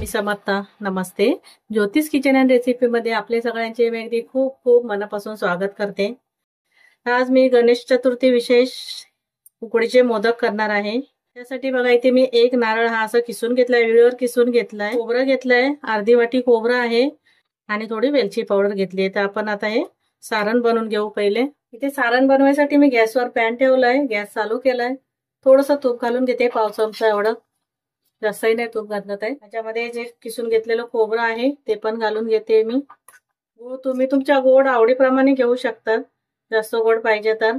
स्वामी समर्थ. नमस्ते. ज्योतिष kitchen and recipe मध्ये आपले सगळ्यांचे मी अगदी खूप खूप मनापासून स्वागत करते. आज मी गणेश चतुर्थी विशेष उकडीचे मोदक करणार आहे. त्यासाठी बघा इथे मी एक नारळ हा असं किसून घेतलाय, वेळेवर किसून घेतलाय. खोबरं घेतलंय, अर्धी वाटी खोबरं आहे आणि थोडी वेलची पावडर घेतली आहे. तर आपण आता हे सारण बनवून घेऊ. पहिले इथे सारण बनवायसाठी मी गॅसवर पॅन ठेवलाय, गॅस चालू केलाय. थोडंसं तूप घालून घेते, पाव चमचा एवढं, जास्तही नाही तूप घालत आहे. त्याच्यामध्ये जे किसून घेतलेलं खोबरं आहे ते पण घालून घेते मी. गूळ तुम्ही तुमच्या गोड आवडीप्रमाणे घेऊ शकता, जास्त गोड पाहिजे तर.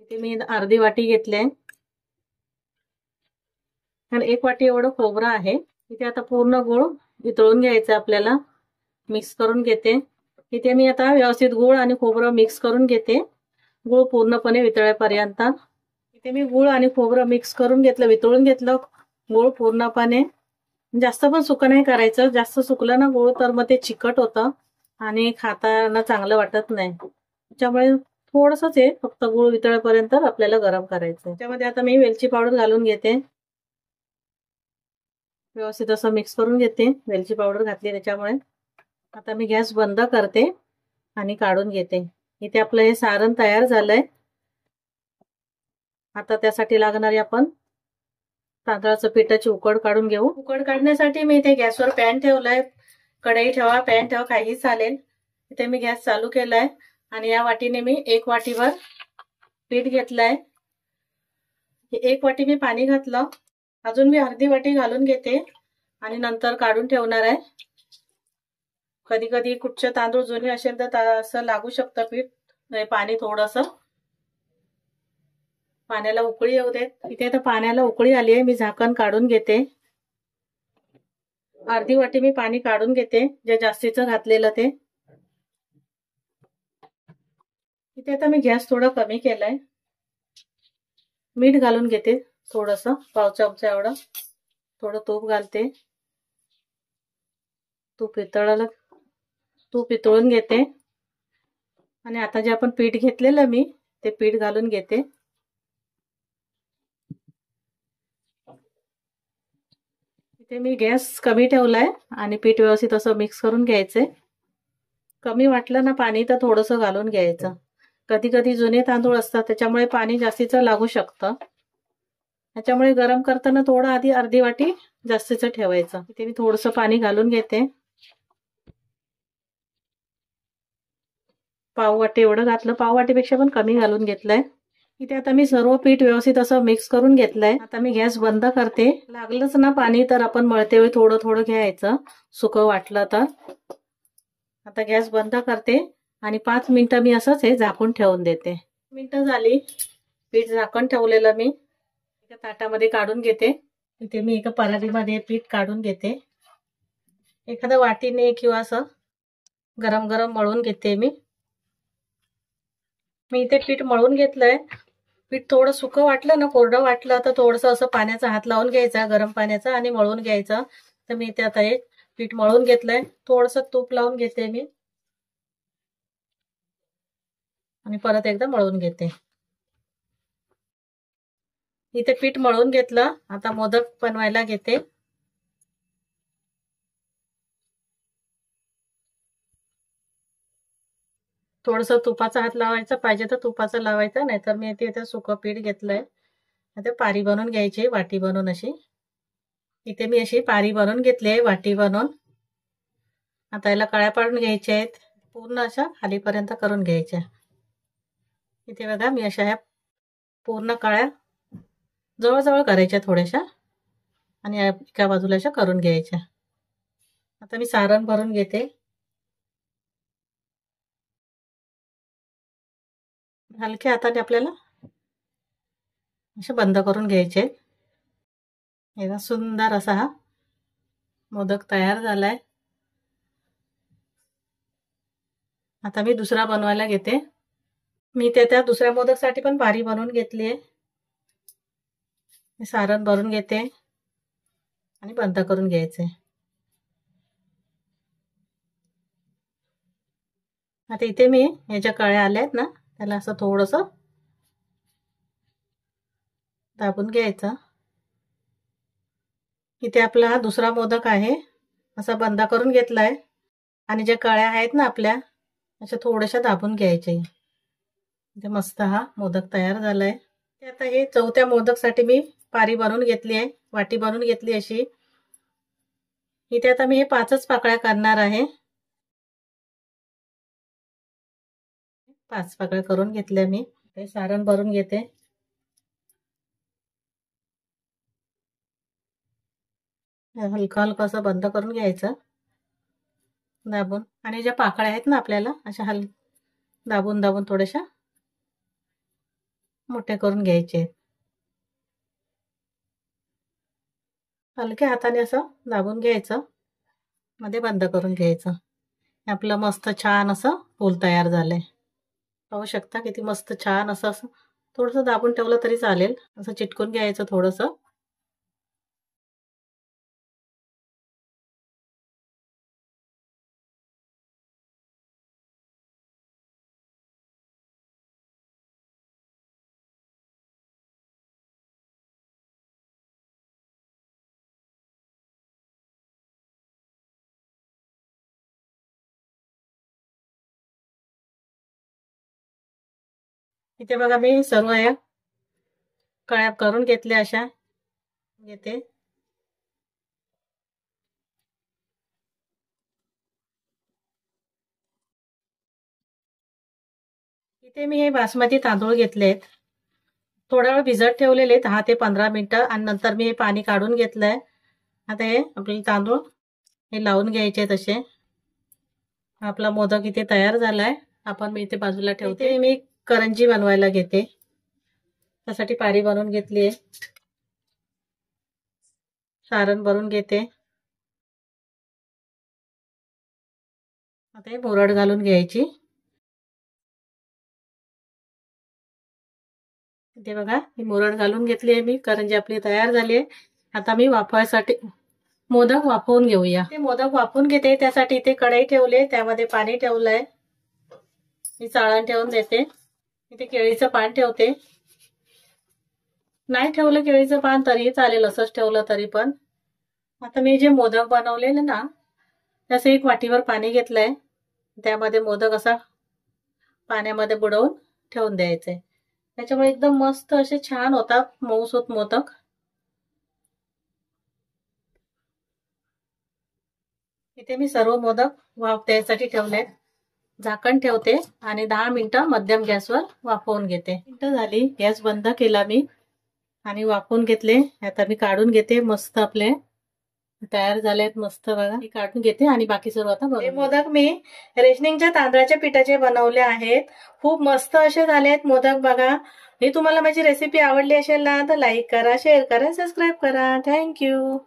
इथे मी अर्धी वाटी घेतले आणि एक वाटी एवढं खोबरं आहे. इथे आता पूर्ण गूळ वितळून घ्यायचं आपल्याला, मिक्स करून घेते. इथे मी आता व्यवस्थित गूळ आणि खोबरं मिक्स करून घेते, गूळ पूर्णपणे वितळेपर्यंत. इथे मी गूळ आणि खोबरं मिक्स करून घेतलं, वितळून घेतलं गूळ पूर्णपणे. जास्त पण सुकं नाही करायचं, जास्त सुकलं ना गूळ तर मग ते चिकट होतं आणि खाताना चांगलं वाटत नाही. त्याच्यामुळे थोडंसंच आहे, फक्त गूळ वितळेपर्यंत आपल्याला गरम करायचं. त्यामध्ये आता मी वेलची पावडर घालून घेते, व्यवस्थित असं मिक्स करून घेते. वेलची पावडर घातली त्याच्यामुळे. आता मी गॅस बंद करते आणि काढून घेते. इथे आपलं हे सारण तयार झालंय. आता त्यासाठी लागणारी आपण तांदळाचं पिठाची उकड काढून घेऊ. उकड काढण्यासाठी मी इथे गॅसवर पॅन ठेवलाय. कढई ठेवा, पॅन ठेवा, काही चालेल. इथे मी गॅस चालू केलाय आणि या वाटीने मी एक वाटीवर पीठ घेतलंय. एक वाटी मी पाणी घातलं, अजून मी अर्धी वाटी घालून घेते आणि नंतर काढून ठेवणार आहे. कधी कधी कुठचे तांदूळ जुने असेल तर असं लागू शकतं पीठ. पाणी थोडंसं, पाण्याला उकळी येऊ देत. इथे आता पाण्याला उकळी आली आहे, मी झाकण काढून घेते. अर्धी वाटी मी पाणी काढून घेते, जे जास्तीचं घातलेलं ते. इथे आता मी गॅस थोडा कमी केलाय. मीठ घालून घेते थोडंसं, पाव चमचा एवढं. थोडं तूप घालते, तूप वितळून घेते. आणि आता जे आपण पीठ घेतलेलं मी ते पीठ घालून घेते. इथे मी गॅस कमी ठेवलाय आणि पीठ व्यवस्थित असं मिक्स करून घ्यायचंय. कमी वाटलं ना पाणी तर थोडंसं घालून घ्यायचं. कधी कधी जुने तांदूळ असतात त्याच्यामुळे पाणी जास्तीचं लागू शकतं. त्याच्यामुळे गरम करताना थोडं आधी अर्धी वाटी जास्तीचं ठेवायचं. इथे मी थोडंसं पाणी घालून घेते, पाव वाटी एवढं घातलं, पाव वाटीपेक्षा पण कमी घालून घेतलंय. इथे आता मी सर्व पीठ व्यवस्थित असं मिक्स करून घेतलंय. आता मी गॅस बंद करते. लागलंच ना पाणी तर आपण मळते वेळी थोडं थोडं घ्यायचं, सुकं वाटलं तर. आता गॅस बंद करते आणि 5 मिनिटं मी असंच हे झाकून ठेवून देते. मिनिटं झाली, पीठ झाकण ठेवलेलं मी एका ताटामध्ये काढून घेते. इथे मी एका परातीमध्ये पीठ काढून घेते. एखाद्या वाटीने किंवा असं गरम गरम मळून घेते मी. इथे पीठ मळून घेतलंय. पीठ थोडं सुकं वाटलं ना, कोरडं वाटलं तर थोडंसं असं पाण्याचा हात लावून घ्यायचा, गरम पाण्याचा, आणि मळून घ्यायचं. तर मी इथे आता हे पीठ मळून घेतलंय. थोडंसं तूप लावून घेते मी आणि परत एकदा मळून घेते. इथे पीठ मळून घेतलं. आता मोदक बनवायला घेते. थोडंसं तुपाचा हात लावायचा, पाहिजे तर तुपाचा लावायचा, नाहीतर मी इथे सुकं पीठ घेतलंय. आता पारी बनवून घ्यायची, वाटी बनवून अशी. इथे मी अशी पारी बनवून घेतली आहे, वाटी बनवून. आता याला कळ्या पाडून घ्यायच्या आहेत, पूर्ण अशा खालीपर्यंत करून घ्यायच्या. इथे बघा मी अशा ह्या पूर्ण कळ्या जवळजवळ करायच्या थोड्याशा आणि एका बाजूला अशा करून घ्यायच्या. आता मी सारण भरून घेते. हलक्या हाताने आपल्याला असे बंद करून घ्यायचे. याचा सुंदर असा हा मोदक तयार झालाय. आता मी दुसरा बनवायला घेते. मी त्या दुसऱ्या मोदकसाठी पण पारी बनवून घेतली आहे. सारण भरून घेते आणि बंद करून घ्यायचे. आता इथे मी याच्या कळ्या आल्या आहेत ना, त्याला असं थोडंसं दाबून घ्यायचं इथे आपला हा दुसरा मोदक आहे, असा बंद करून घेतलाय आणि ज्या कळ्या आहेत ना आपल्या अशा थोड्याशा दाबून घ्यायचे. इथे मस्त हा मोदक तयार झालाय. आता हे चौथ्या मोदकसाठी मी पारी बनवून घेतली आहे, वाटी बनवून घेतली अशी. इथे आता मी हे 5च पाकळ्या करणार आहे. 5 पाकळ्या करून घेतल्या मी. ते सारण भरून घेते. हलका हलका असं बंद करून घ्यायचं दाबून. आणि ज्या पाकळ्या आहेत ना आपल्याला अशा दाबून दाबून थोड्याशा मोठ्या करून घ्यायचे. हलक्या हाताने असं दाबून घ्यायचं, मध्ये बंद करून घ्यायचं. आपलं मस्त छान असं फूल तयार झालंय. पाहू शकता किती मस्त छान असं थोडंसं दाबून ठेवलं तरी चालेल. असं चिटकून घ्यायचं थोडंसं. इथे बघा मी सर्व या कळ्या करून घेतल्या अशा घेते. इथे मी हे बासमती तांदूळ घेतलेत, थोडा वेळ भिजत ठेवलेले 10 ते 15 मिनिटं आणि नंतर मी हे पाणी काढून घेतलंय. आता हे आपले तांदूळ हे लावून घ्यायचे तसे. आपला मोदक इथे तयार झालाय. आपण मी इथे बाजूला ठेवते. मी करंजी बनवायला घेते, त्यासाठी पारी बनवून घेतली आहे. सारण भरून घेते. आता हे मुरड घालून घ्यायची. इथे बघा ही मुरड घालून घेतली आहे मी. करंजी आपली तयार झाली आहे. आता मी वाफवायसाठी मोदक वाफवून घेऊया. ते मोदक वाफवून घेते, त्यासाठी इथे कढई ठेवले, त्यामध्ये पाणी ठेवलंय. मी चाळण ठेवून देते. इथे केळीचं पान ठेवते. नाही ठेवलं केळीचं पान तरी चालेल, असंच ठेवलं तरी पण. आता मी जे मोदक बनवलेले ना त्याचं एक वाटीवर पाणी घेतलंय, त्यामध्ये मोदक असा पाण्यामध्ये बुडवून ठेवून द्यायचंय. त्याच्यामुळे एकदम मस्त असे छान होतात मऊसूत मोदक. इथे मी सर्व मोदक वाफ द्यायसाठी ठेवले. झाकण ठेवते आणि 10 मिनिटं मध्यम गॅसवर वाफवून घेते. मिनिटं झाली, गॅस बंद केला मी आणि वाफवून घेतले. आता मी काढून घेते. मस्त आपले तयार झालेत मस्त बघा. मी काढून घेते आणि बाकी सर्व आता हे मोदक मी रेशनिंगच्या तांदळाच्या पिठाचे बनवले आहेत. खूप मस्त असे झालेत मोदक बघा. हे तुम्हाला माझी रेसिपी आवडली असेल ना तर लाईक करा, शेअर करा, सबस्क्राईब करा. थँक्यू.